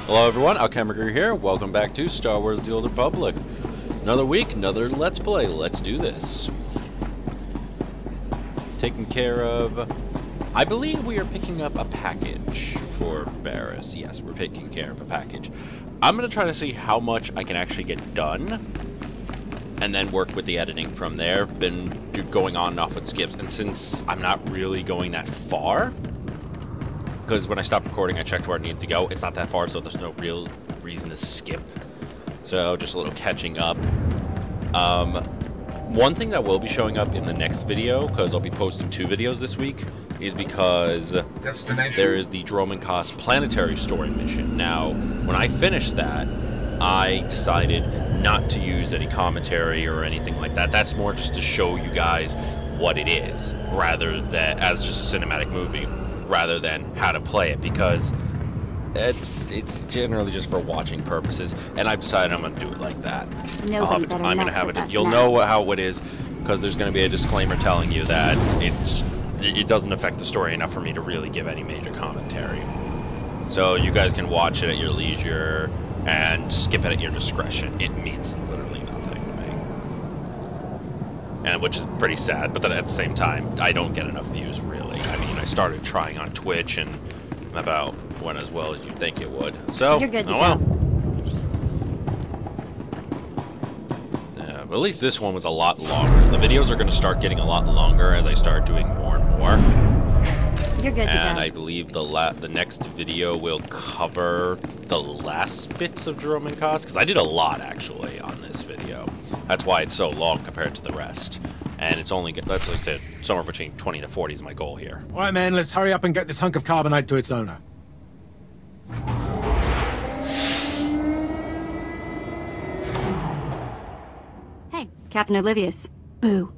Hello everyone, Alchemicgree here. Welcome back to Star Wars The Old Republic. Another week, another Let's Play. Let's do this. Taken care of... I believe we are picking up a package for Barriss. Yes, we're picking care of a package. I'm going to try to see how much I can actually get done, and then work with the editing from there. Been going on and off with skips, and since I'm not really going that far, because when I stopped recording I checked where I needed to go, it's not that far, so there's no real reason to skip. So just a little catching up. One thing that will be showing up in the next video, because I'll be posting 2 videos this week, is because there is the Dromund Kaas planetary story mission. Now, when I finished that, I decided not to use any commentary or anything like that. That's more just to show you guys what it is, rather than as just a cinematic movie, rather than how to play it, because it's generally just for watching purposes, and I've decided I'm going to do it like that. I'm going to have it. You'll know how it is, because there's going to be a disclaimer telling you that it doesn't affect the story enough for me to really give any major commentary. So you guys can watch it at your leisure and skip it at your discretion. It means literally nothing to me. And which is pretty sad, but then at the same time, I don't get enough views, really. I mean, I started trying on Twitch, and about went as well as you'd think it would. So, you're good to oh well. But at least this one was a lot longer. The videos are going to start getting a lot longer as I start doing more and more. You're good to go. And I believe the next video will cover the last bits of Dromund Kaas, because I did a lot actually on this video. That's why it's so long compared to the rest. And it's only, that's like I said, somewhere between 20 to 40 is my goal here. Alright man, let's hurry up and get this hunk of carbonite to its owner. Hey, Captain Oblivious. Boo.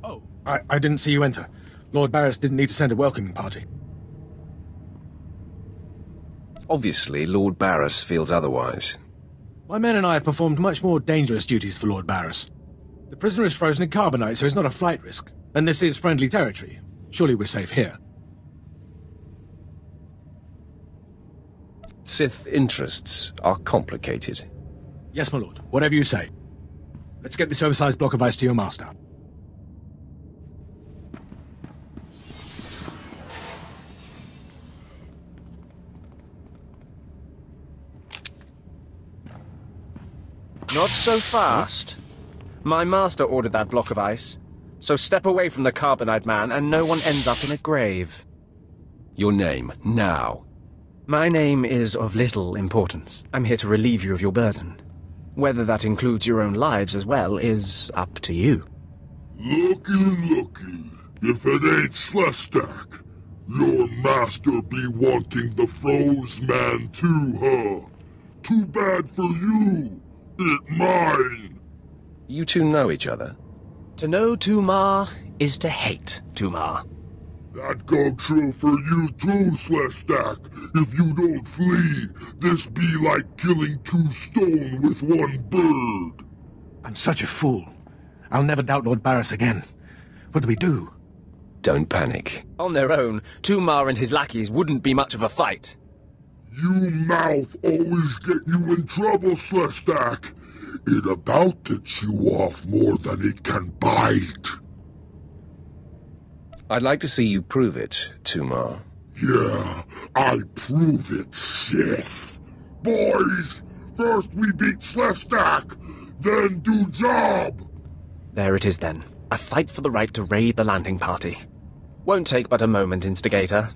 Oh, I didn't see you enter. Lord Barriss didn't need to send a welcoming party. Obviously, Lord Barriss feels otherwise. My men and I have performed much more dangerous duties for Lord Barriss. The prisoner is frozen in carbonite, so he's not a flight risk. And this is friendly territory. Surely we're safe here. Sith interests are complicated. Yes, my lord. Whatever you say. Let's get this oversized block of ice to your master. Not so fast. My master ordered that block of ice, so step away from the carbonite man and no one ends up in a grave. Your name, now. My name is of little importance. I'm here to relieve you of your burden. Whether that includes your own lives as well is up to you. Looky, if it ain't Slestak, your master be wanting the froze man too, huh? Too bad for you, it mine. You two know each other? To know Tumar is to hate Tumar. That go true for you too, Slestak. If you don't flee, this be like killing 2 stone with 1 bird. I'm such a fool. I'll never doubt Lord Barriss again. What do we do? Don't panic. On their own, Tumar and his lackeys wouldn't be much of a fight. You mouth always get you in trouble, Slestak. It about to chew off more than it can bite. I'd like to see you prove it, Tumar. Yeah, I prove it, Sith. Boys, first we beat Slestak, then do job. There it is then. A fight for the right to raid the landing party. Won't take but a moment, Instigator.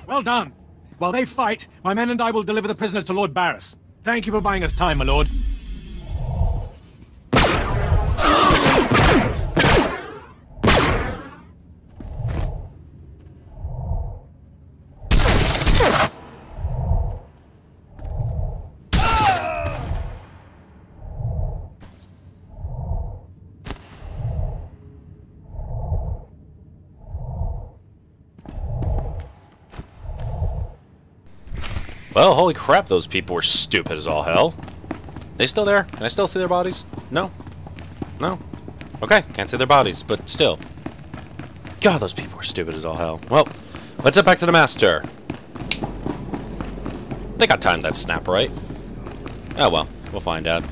Well done. While they fight, my men and I will deliver the prisoner to Lord Barriss. Thank you for buying us time, my lord. Well, holy crap, those people were stupid as all hell. They still there? Can I still see their bodies? No? No? Okay, can't see their bodies, but still. God, those people were stupid as all hell. Well, let's head back to the Master. I think I timed that snap right. Oh well, we'll find out.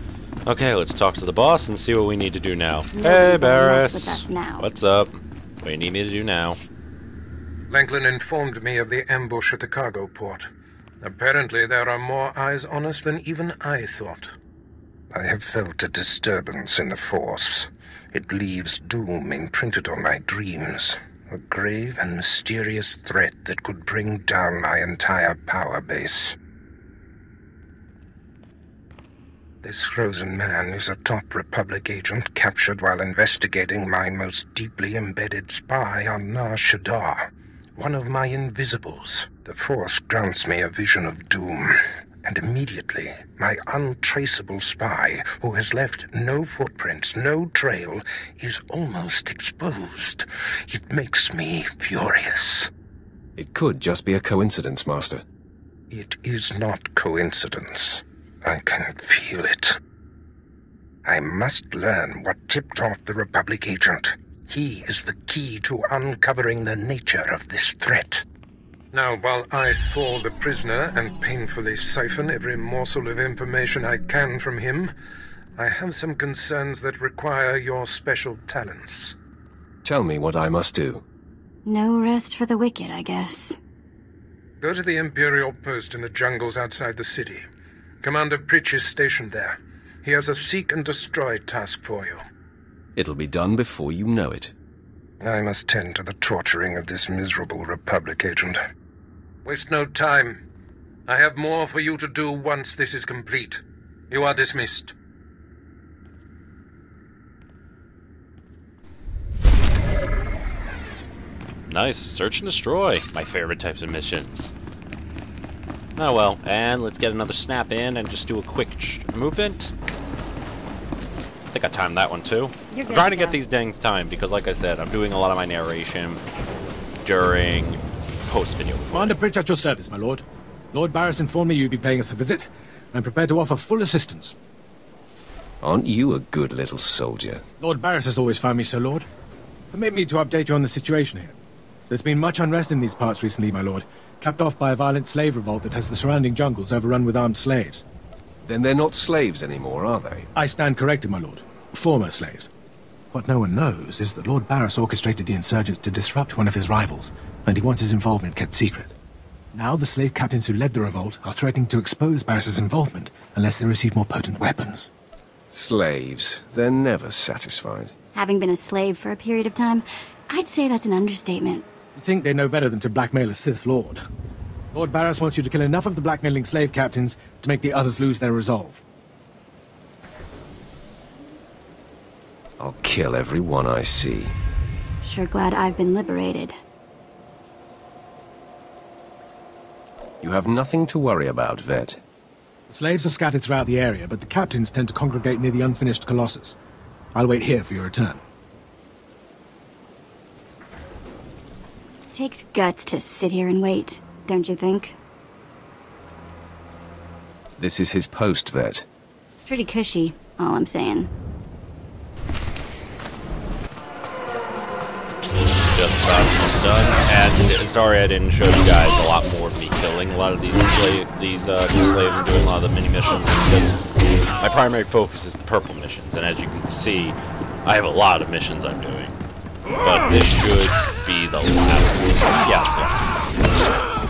Okay, let's talk to the boss and see what we need to do now. Hey, Barris. What's up? What do you need me to do now? Langlin informed me of the ambush at the cargo port. Apparently there are more eyes on us than even I thought. I have felt a disturbance in the Force. It leaves doom imprinted on my dreams. A grave and mysterious threat that could bring down my entire power base. This frozen man is a top Republic agent captured while investigating my most deeply embedded spy on Nar Shaddaa. One of my invisibles. The Force grants me a vision of doom. And immediately, my untraceable spy, who has left no footprints, no trail, is almost exposed. It makes me furious. It could just be a coincidence, Master. It is not coincidence. I can feel it. I must learn what tipped off the Republic agent. He is the key to uncovering the nature of this threat. Now, while I thaw the prisoner and painfully siphon every morsel of information I can from him, I have some concerns that require your special talents. Tell me what I must do. No rest for the wicked, I guess. Go to the Imperial post in the jungles outside the city. Commander Pritch is stationed there. He has a seek and destroy task for you. It'll be done before you know it. I must tend to the torturing of this miserable Republic agent. Waste no time. I have more for you to do once this is complete. You are dismissed. Nice. Search and destroy. My favorite types of missions. Oh well, and let's get another snap in and just do a quick movement. I think I timed that one too. I'm trying to get these dings timed because, like I said, I'm doing a lot of my narration during post-video. Commander Pritch at your service, my lord. Lord Barris informed me you'd be paying us a visit. I'm prepared to offer full assistance. Aren't you a good little soldier? Lord Barris has always found me so, Lord. Permit me to update you on the situation here. There's been much unrest in these parts recently, my lord, capped off by a violent slave revolt that has the surrounding jungles overrun with armed slaves. Then they're not slaves anymore, are they? I stand corrected, my lord. Former slaves. What no one knows is that Lord Barris orchestrated the insurgents to disrupt one of his rivals, and he wants his involvement kept secret. Now the slave captains who led the revolt are threatening to expose Barris's involvement unless they receive more potent weapons. Slaves. They're never satisfied. Having been a slave for a period of time, I'd say that's an understatement. You'd think they know better than to blackmail a Sith Lord. Lord Barris wants you to kill enough of the blackmailing slave captains to make the others lose their resolve. I'll kill every one I see. Sure glad I've been liberated. You have nothing to worry about, Vet. The slaves are scattered throughout the area, but the captains tend to congregate near the unfinished Colossus. I'll wait here for your return. Takes guts to sit here and wait, don't you think? This is his post, Vet. Pretty cushy, all I'm saying. Just about almost done. And sorry I didn't show you guys a lot more of me killing a lot of these slaves and doing a lot of the mini missions because my primary focus is the purple missions, and as you can see, I have a lot of missions I'm doing. But this should be the last one. Yeah, it's the last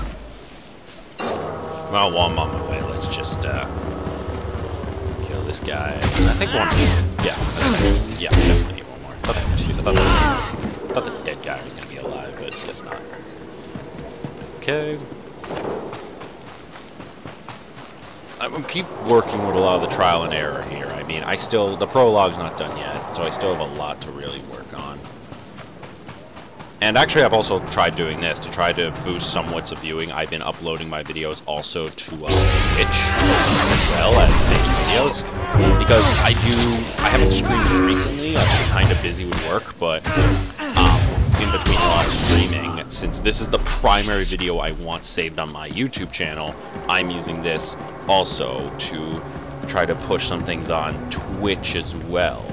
one. Well, while I'm on my way, let's just kill this guy. I think one more. Yeah, definitely need one more. I thought the dead guy was going to be alive, but I guess not. Okay. I'm going to keep working with a lot of the trial and error here. I mean, the prologue's not done yet, so I still have a lot to really work on. And actually, I've also tried doing this to try to boost somewhat of viewing. I've been uploading my videos also to Twitch as well as videos because I haven't streamed recently. I've been kind of busy with work, but in between launches streaming, since this is the primary video I want saved on my YouTube channel, I'm using this also to try to push some things on Twitch as well,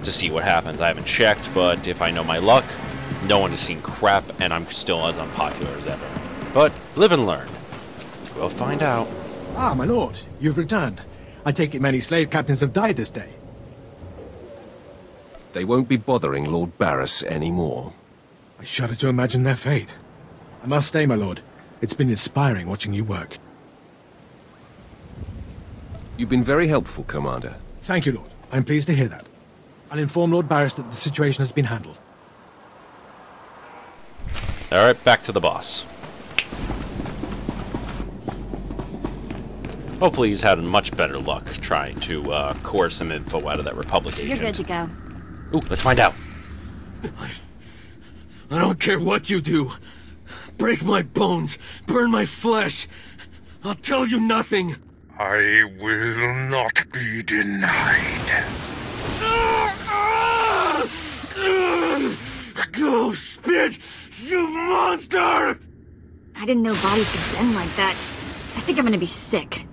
to see what happens. I haven't checked, but if I know my luck, no one has seen crap, and I'm still as unpopular as ever. But live and learn. We'll find out. Ah, my lord, you've returned. I take it many slave captains have died this day. They won't be bothering Lord Barras anymore. I shudder to imagine their fate. I must stay, my lord. It's been inspiring watching you work. You've been very helpful, Commander. Thank you, Lord. I'm pleased to hear that. I'll inform Lord Barras that the situation has been handled. Alright, back to the boss. Hopefully he's had much better luck trying to coerce some info out of that Republic agent. You're good to go. Ooh, let's find out. I don't care what you do. Break my bones, burn my flesh. I'll tell you nothing. I will not be denied. Go spit, you monster! I didn't know bodies could bend like that. I think I'm gonna be sick.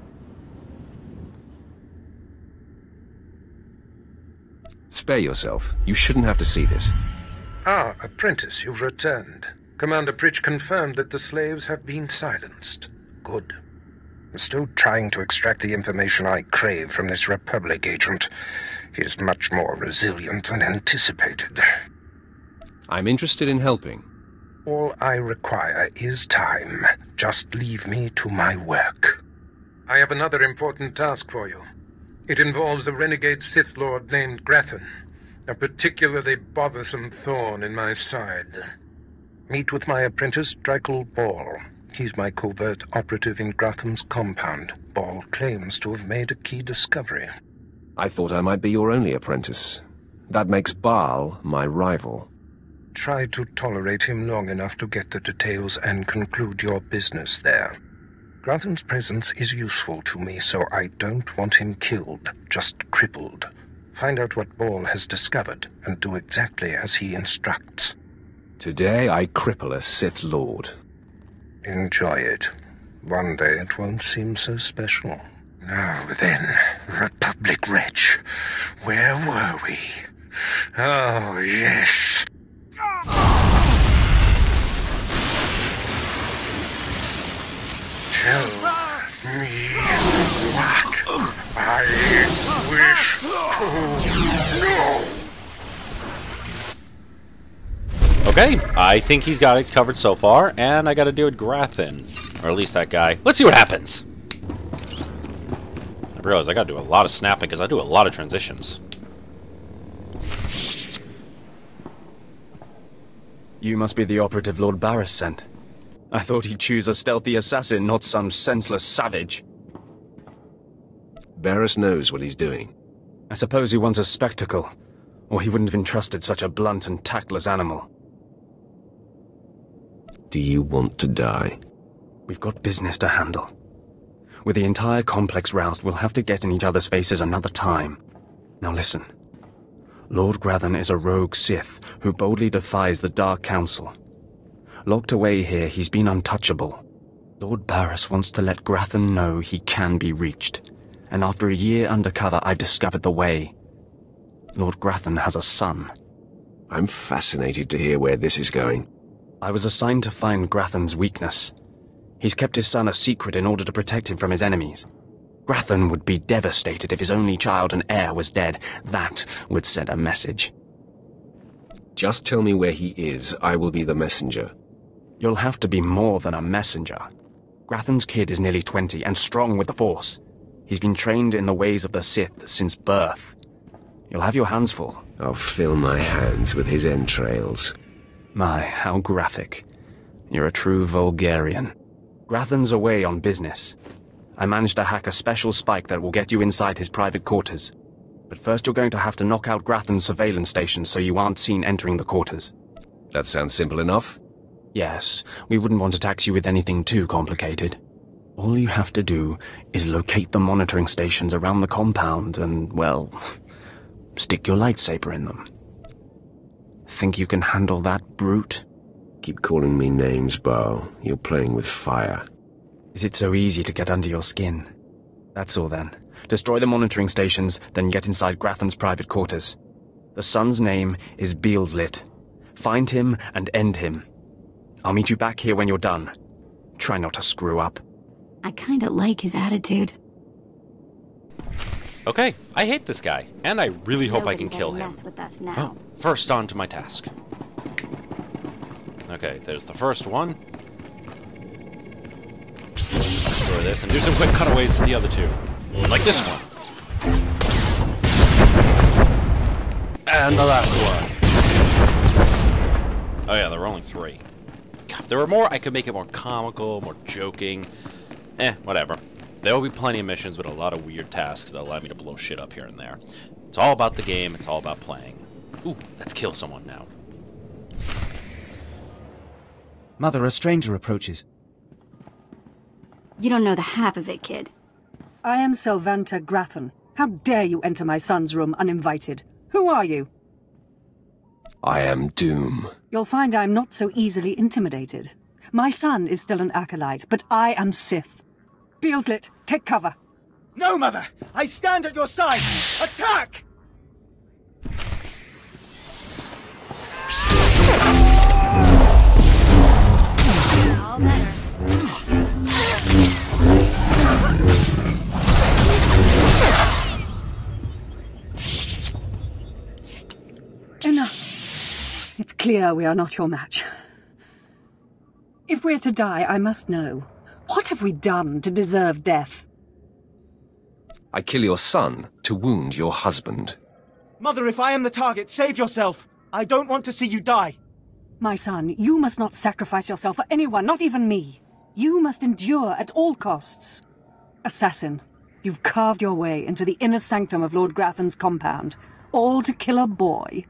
Spare yourself. You shouldn't have to see this. Ah, apprentice, you've returned. Commander Pritch confirmed that the slaves have been silenced. Good. I'm still trying to extract the information I crave from this Republic agent. He is much more resilient than anticipated. I'm interested in helping. All I require is time. Just leave me to my work. I have another important task for you. It involves a renegade Sith Lord named Grathan, a particularly bothersome thorn in my side. Meet with my apprentice, Drykel Ball. He's my covert operative in Gratham's compound. Ball claims to have made a key discovery. I thought I might be your only apprentice. That makes Baal my rival. Try to tolerate him long enough to get the details and conclude your business there. Grathan's presence is useful to me, so I don't want him killed, just crippled. Find out what Ball has discovered, and do exactly as he instructs. Today I cripple a Sith Lord. Enjoy it. One day it won't seem so special. Now then, Republic wretch, where were we? Oh, yes. Tell me what I wish to know. Okay, I think he's got it covered so far, and I gotta do it Grathan. Or at least that guy. Let's see what happens! I realize I gotta do a lot of snapping, because I do a lot of transitions. You must be the operative Lord Barras sent. I thought he'd choose a stealthy assassin, not some senseless savage. Barras knows what he's doing. I suppose he wants a spectacle, or he wouldn't have entrusted such a blunt and tactless animal. Do you want to die? We've got business to handle. With the entire complex roused, we'll have to get in each other's faces another time. Now listen. Lord Grathan is a rogue Sith who boldly defies the Dark Council. Locked away here, he's been untouchable. Lord Barras wants to let Grathan know he can be reached. And after a year undercover, I've discovered the way. Lord Grathan has a son. I'm fascinated to hear where this is going. I was assigned to find Grathan's weakness. He's kept his son a secret in order to protect him from his enemies. Grathan would be devastated if his only child and heir was dead. That would send a message. Just tell me where he is. I will be the messenger. You'll have to be more than a messenger. Grathan's kid is nearly 20 and strong with the Force. He's been trained in the ways of the Sith since birth. You'll have your hands full. I'll fill my hands with his entrails. My, how graphic. You're a true Vulgarian. Grathan's away on business. I managed to hack a special spike that will get you inside his private quarters. But first you're going to have to knock out Grathan's surveillance station so you aren't seen entering the quarters. That sounds simple enough. Yes, we wouldn't want to tax you with anything too complicated. All you have to do is locate the monitoring stations around the compound and, well, stick your lightsaber in them. Think you can handle that, brute? Keep calling me names, Baal. You're playing with fire. Is it so easy to get under your skin? That's all then. Destroy the monitoring stations, then get inside Grathan's private quarters. The son's name is Beelslit. Find him and end him. I'll meet you back here when you're done. Try not to screw up. I kinda like his attitude. Okay, I hate this guy, and I really hope I can Nobody kill better him. mess with us now. Oh, first on to my task. Okay, there's the first one. Destroy this, and do some quick cutaways to the other two. Like this one. And the last one. Oh yeah, there were only 3. God, if there were more, I could make it more comical, more joking. Whatever. There will be plenty of missions with a lot of weird tasks that allow me to blow shit up here and there. It's all about the game, it's all about playing. Ooh, let's kill someone now. Mother, a stranger approaches. You don't know the half of it, kid. I am Sylvanta Grathan. How dare you enter my son's room uninvited? Who are you? I am Doom. You'll find I'm not so easily intimidated. My son is still an acolyte, but I am Sith. Beelslit, take cover. No, Mother! I stand at your side! Attack! All better. Enough. It's clear we are not your match. If we're to die, I must know. What have we done to deserve death? I kill your son to wound your husband. Mother, if I am the target, save yourself! I don't want to see you die! My son, you must not sacrifice yourself for anyone, not even me. You must endure at all costs. Assassin, you've carved your way into the inner sanctum of Lord Grathan's compound, all to kill a boy.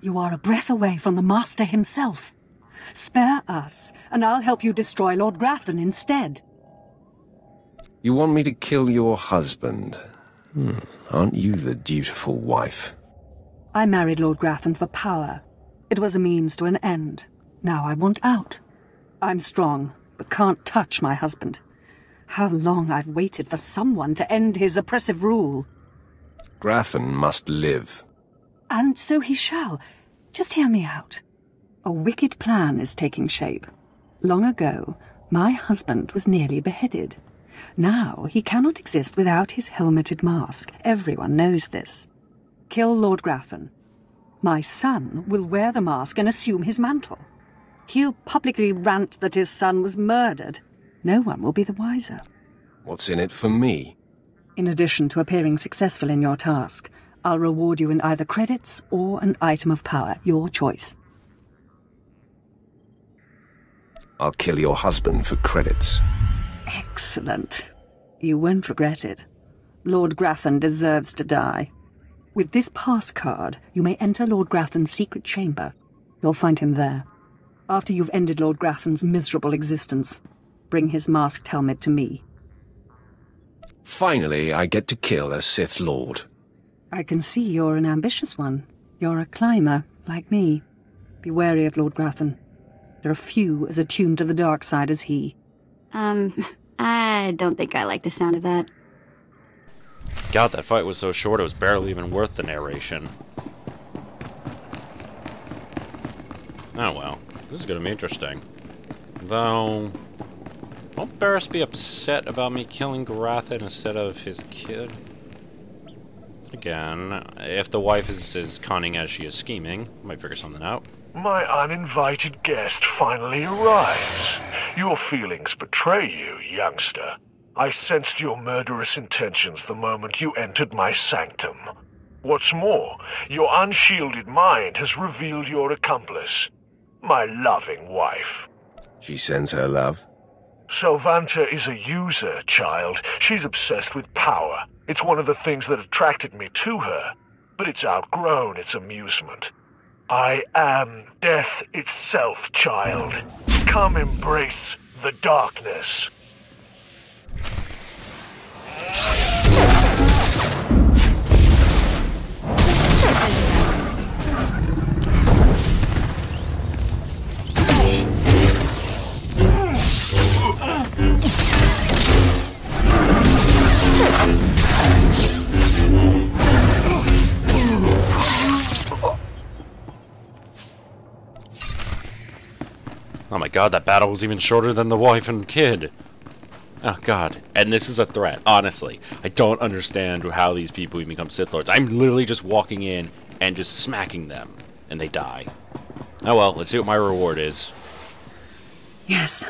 You are a breath away from the Master himself. Spare us, and I'll help you destroy Lord Grathan instead. You want me to kill your husband? Aren't you the dutiful wife? I married Lord Grathan for power. It was a means to an end. Now I want out. I'm strong, but can't touch my husband. How long I've waited for someone to end his oppressive rule. Grathan must live. And so he shall. Just hear me out. A wicked plan is taking shape. Long ago, my husband was nearly beheaded. Now he cannot exist without his helmeted mask. Everyone knows this. Kill Lord Grathan. My son will wear the mask and assume his mantle. He'll publicly rant that his son was murdered. No one will be the wiser. What's in it for me? In addition to appearing successful in your task, I'll reward you in either credits or an item of power, your choice. I'll kill your husband for credits. Excellent. You won't regret it. Lord Grathan deserves to die. With this pass card, you may enter Lord Grathan's secret chamber. You'll find him there. After you've ended Lord Grathan's miserable existence, bring his masked helmet to me. Finally, I get to kill a Sith Lord. I can see you're an ambitious one. You're a climber, like me. Be wary of Lord Grathan. There are few as attuned to the dark side as he. I don't think I like the sound of that. God, that fight was so short it was barely even worth the narration. Oh well, this is gonna be interesting. Though, won't Barris be upset about me killing Grathan instead of his kid? Again, if the wife is as cunning as she is scheming, I might figure something out. My uninvited guest finally arrives. Your feelings betray you, youngster. I sensed your murderous intentions the moment you entered my sanctum. What's more, your unshielded mind has revealed your accomplice, my loving wife. She sends her love? Sylvanta is a user, child. She's obsessed with power. It's one of the things that attracted me to her, but it's outgrown its amusement. I am death itself, child. Come embrace the darkness. my god, that battle was even shorter than the wife and kid. Oh god. And this is a threat, honestly. I don't understand how these people even become Sith Lords. I'm literally just walking in and just smacking them, and they die. Oh well, let's see what my reward is. Yes,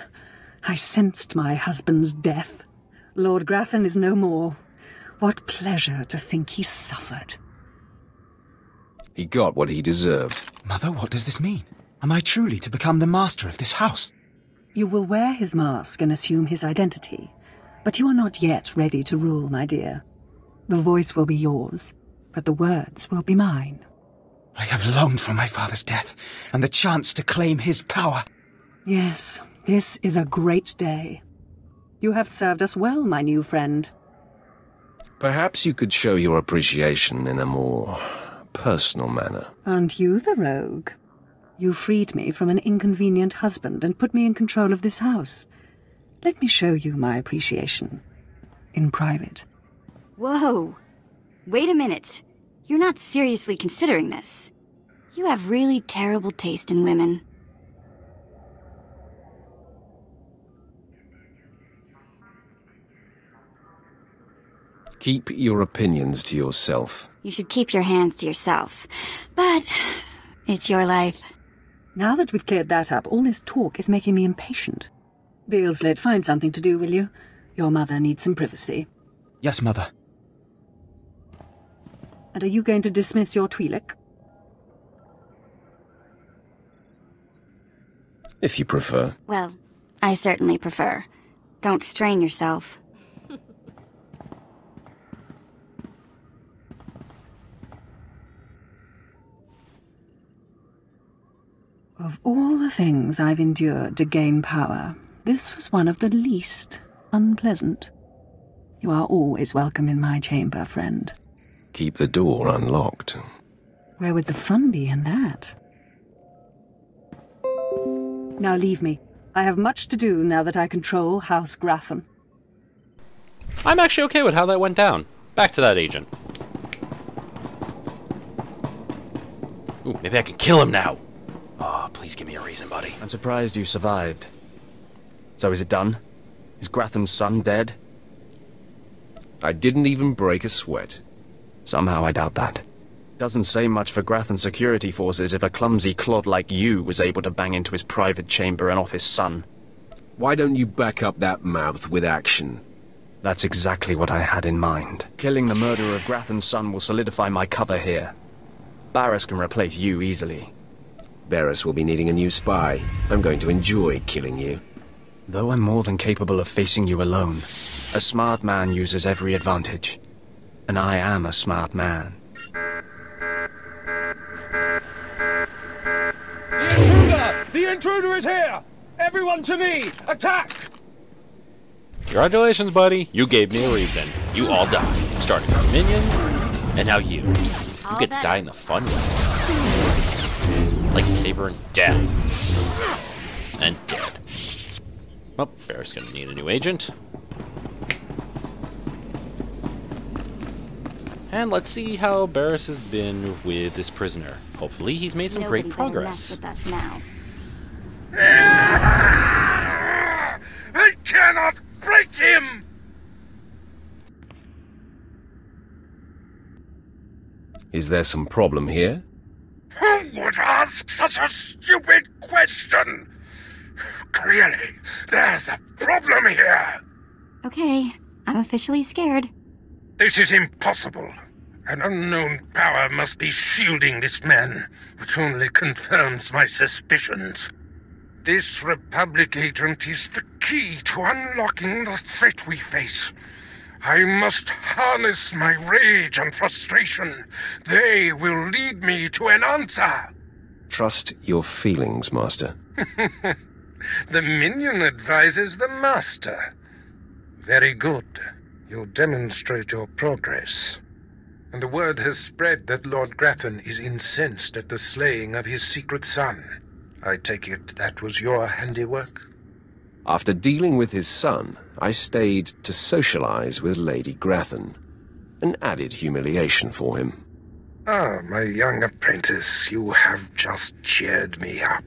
I sensed my husband's death. Lord Grathan is no more. What pleasure to think he suffered. He got what he deserved. Mother, what does this mean? Am I truly to become the master of this house? You will wear his mask and assume his identity, but you are not yet ready to rule, my dear. The voice will be yours, but the words will be mine. I have longed for my father's death, and the chance to claim his power. Yes, this is a great day. You have served us well, my new friend. Perhaps you could show your appreciation in a more personal manner. Aren't you the rogue? You freed me from an inconvenient husband and put me in control of this house. Let me show you my appreciation. In private. Whoa. Wait a minute. You're not seriously considering this. You have really terrible taste in women. Keep your opinions to yourself. You should keep your hands to yourself. But it's your life. Now that we've cleared that up, all this talk is making me impatient. Beelsled, find something to do, will you? Your mother needs some privacy. Yes, Mother. And are you going to dismiss your Twi'lek? If you prefer. Well, I certainly prefer. Don't strain yourself. Of all the things I've endured to gain power, this was one of the least unpleasant. You are always welcome in my chamber, friend. Keep the door unlocked. Where would the fun be in that? Now leave me. I have much to do now that I control House Grathan. I'm actually okay with how that went down. Back to that agent. Ooh, maybe I can kill him now. Oh, please give me a reason, buddy. I'm surprised you survived. So is it done? Is Grathan's son dead? I didn't even break a sweat. Somehow I doubt that. Doesn't say much for Grathan's security forces if a clumsy clod like you was able to bang into his private chamber and off his son. Why don't you back up that mouth with action? That's exactly what I had in mind. Killing the murderer of Grathan's son will solidify my cover here. Barriss can replace you easily. Barriss will be needing a new spy. I'm going to enjoy killing you. Though I'm more than capable of facing you alone, a smart man uses every advantage. And I am a smart man. The intruder! The intruder is here! Everyone to me! Attack! Congratulations, buddy. You gave me a reason. You all died. Starting with minions, and now you. You get to die in the fun way. Lightsaber and death. And dead. Well, Barriss gonna need a new agent. And let's see how Barriss has been with this prisoner. Hopefully he's made some great progress. With us now. I cannot break him! Is there some problem here? Who would ask such a stupid question? Clearly, there's a problem here. Okay, I'm officially scared. This is impossible. An unknown power must be shielding this man, which only confirms my suspicions. This Republic agent is the key to unlocking the threat we face. I must harness my rage and frustration. They will lead me to an answer. Trust your feelings, Master. The minion advises the Master. Very good. You'll demonstrate your progress. And the word has spread that Lord Grathan is incensed at the slaying of his secret son. I take it that was your handiwork? After dealing with his son, I stayed to socialize with Lady Grathan. An added humiliation for him. Ah, my young apprentice, you have just cheered me up.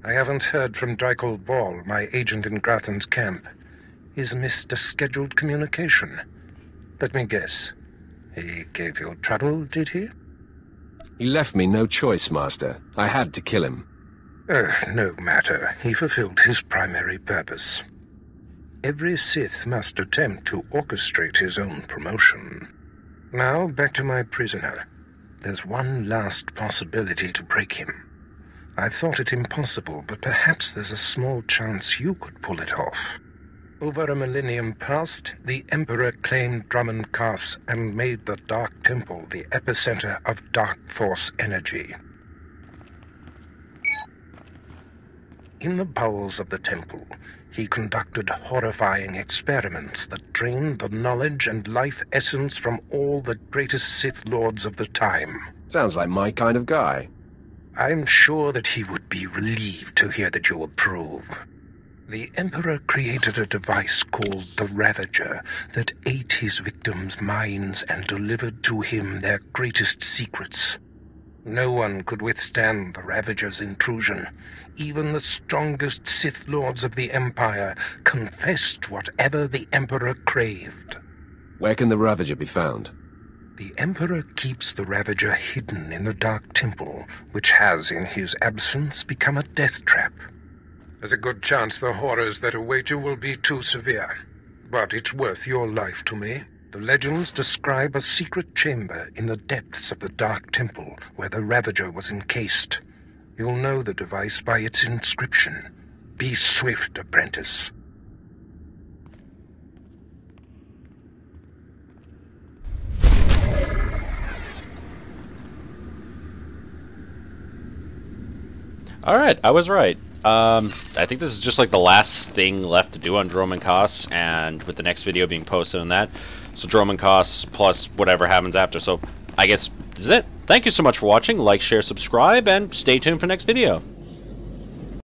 I haven't heard from Dreikel Ball, my agent in Grathan's camp. He's missed a scheduled communication. Let me guess. He gave you trouble, did he? He left me no choice, Master. I had to kill him. No matter. He fulfilled his primary purpose. Every Sith must attempt to orchestrate his own promotion. Now, back to my prisoner. There's one last possibility to break him. I thought it impossible, but perhaps there's a small chance you could pull it off. Over a millennium past, the Emperor claimed Drummond Cass and made the Dark Temple the epicenter of Dark Force energy. In the bowels of the temple, he conducted horrifying experiments that drained the knowledge and life essence from all the greatest Sith Lords of the time. Sounds like my kind of guy. I'm sure that he would be relieved to hear that you approve. The Emperor created a device called the Ravager that ate his victims' minds and delivered to him their greatest secrets. No one could withstand the Ravager's intrusion. Even the strongest Sith Lords of the Empire confessed whatever the Emperor craved. Where can the Ravager be found? The Emperor keeps the Ravager hidden in the Dark Temple, which has, in his absence, become a death trap. There's a good chance the horrors that await you will be too severe, but it's worth your life to me. The legends describe a secret chamber in the depths of the Dark Temple where the Ravager was encased. You'll know the device by its inscription. Be swift, apprentice. Alright, I was right. I think this is just like the last thing left to do on Drummond Cass, and with the next video being posted on that. So Drummond Cass plus whatever happens after. So I guess this is it. Thank you so much for watching. Like, share, subscribe, and stay tuned for next video.